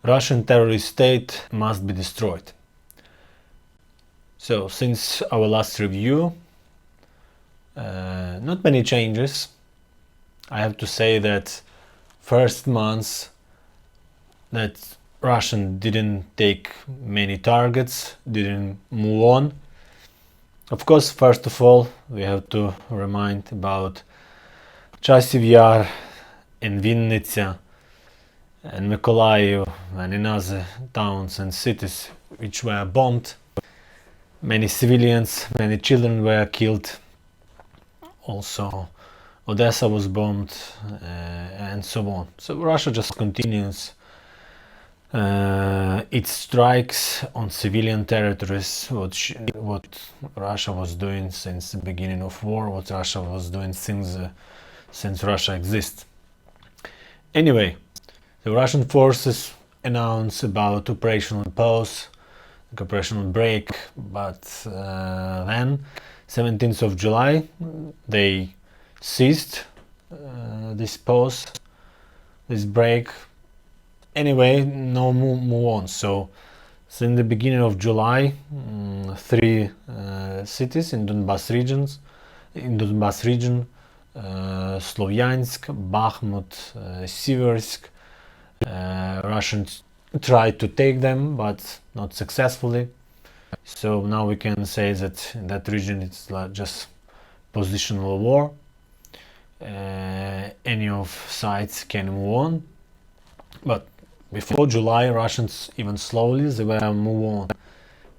Russian terrorist state must be destroyed. So, since our last review, not many changes. I have to say that first months that Russian didn't take many targets, didn't move on. Of course, first of all, we have to remind about Chasiv Yar and Vinnytsia and Mykolaiv and in other towns and cities which were bombed. Many civilians, many children were killed. Also, Odessa was bombed and so on. So Russia just continues its strikes on civilian territories, what Russia was doing since the beginning of war, what Russia was doing since Russia exists. Anyway, the Russian forces announced about operational pause, operational break, but then 17th of July they ceased this pause, this break. Anyway, no move on. So since the beginning of July, 3 cities in Donbas region, Slovyansk, Bakhmut, Siversk, Russians tried to take them, but not successfully. So now we can say that in that region it's just positional war. Any of sides can move on, but before July, Russians even slowly they were move on.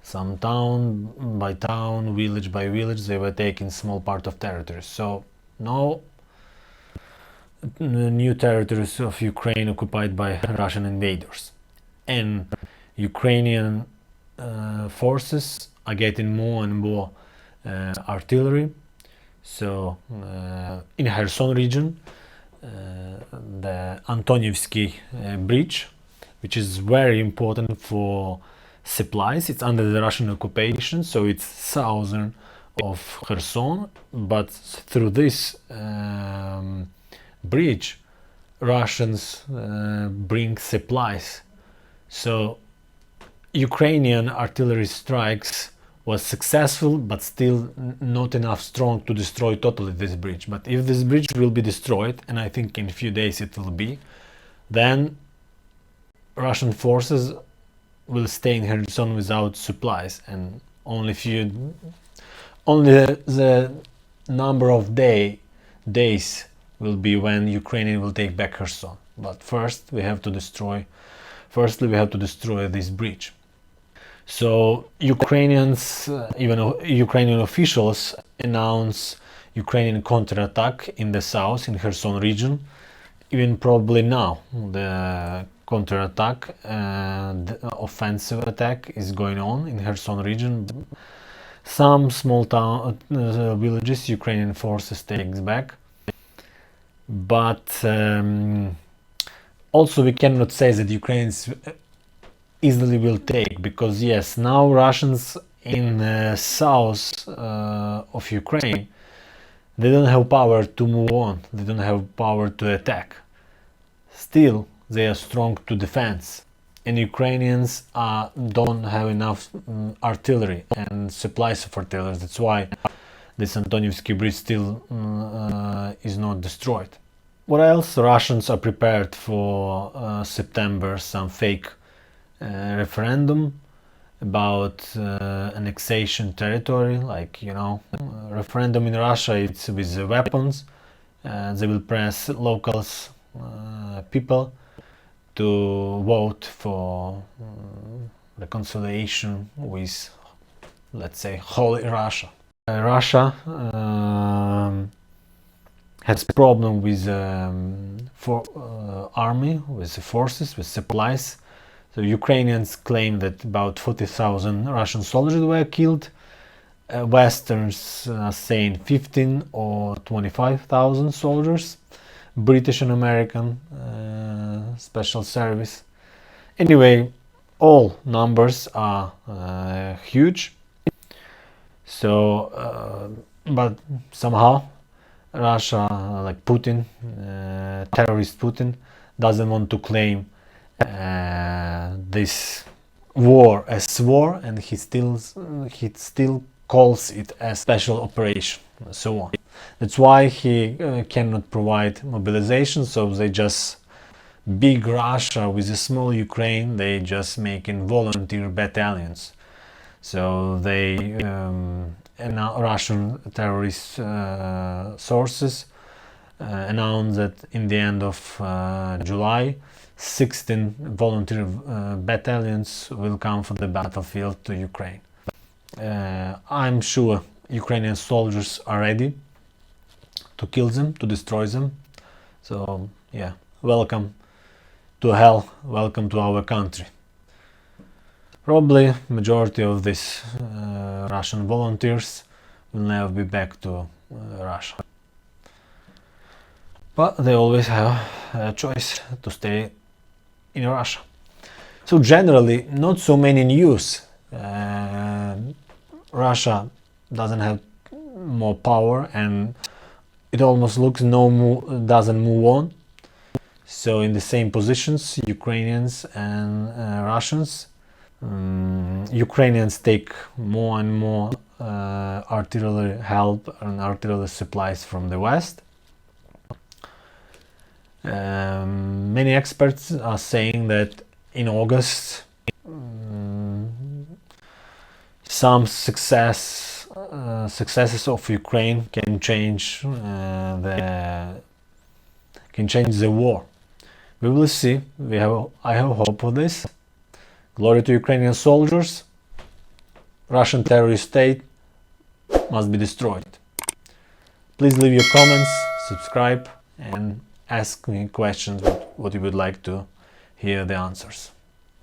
Some town by town, village by village, they were taking small part of territories. So now new territories of Ukraine occupied by Russian invaders, and Ukrainian forces are getting more and more artillery. So in Kherson region, the Antonivksyi bridge, which is very important for supplies, it's under the Russian occupation, so it's southern of Kherson, but through this bridge Russians bring supplies. So Ukrainian artillery strikes was successful, but still not enough strong to destroy totally this bridge. But if this bridge will be destroyed, and I think in a few days it will be, then Russian forces will stay in Kherson without supplies, and only the number of days will be when Ukraine will take back Kherson. But firstly we have to destroy this bridge. So Ukrainians, even Ukrainian officials announce Ukrainian counterattack in the south, in Kherson region. Even probably now the counterattack, the offensive attack is going on in Kherson region. Some small town villages Ukrainian forces takes back, but also we cannot say that Ukrainians easily will take, because yes, now Russians in south of Ukraine, they don't have power to move on, they don't have power to attack. Still they are strong to defense, and Ukrainians don't have enough artillery and supplies of artillery. That's why this Antonivksyi bridge still is not destroyed. What else? Russians are prepared for September some fake referendum about annexation territory, like, you know, referendum in Russia, it's with the weapons. They will press locals, people to vote for reconciliation with, let's say, Holy Russia. Russia has problem with army, with the forces, with supplies. So Ukrainians claim that about 40,000 Russian soldiers were killed. Westerns are saying 15 or 25,000 soldiers. British and American special service. Anyway, all numbers are huge. So, but somehow Russia, like Putin, terrorist Putin, doesn't want to claim this war as war, and he still calls it a special operation, and so on. That's why he cannot provide mobilization, so they just big Russia with a small Ukraine, they just making volunteer battalions. So they Russian terrorist sources announced that in the end of July 16 volunteer battalions will come from the battlefield to Ukraine. I'm sure Ukrainian soldiers are ready to kill them, to destroy them. So yeah, welcome to hell, welcome to our country. Probably majority of these Russian volunteers will never be back to Russia. But they always have a choice to stay in Russia. So generally, not so many news. Russia doesn't have more power, and it almost looks doesn't move on. So in the same positions, Ukrainians and Russians. Ukrainians take more and more artillery help and artillery supplies from the West. Many experts are saying that in August some successes of Ukraine can change the war. We will see. I have hope for this. Glory to Ukrainian soldiers. Russian terrorist state must be destroyed. Please leave your comments, subscribe, and ask me questions what you would like to hear the answers.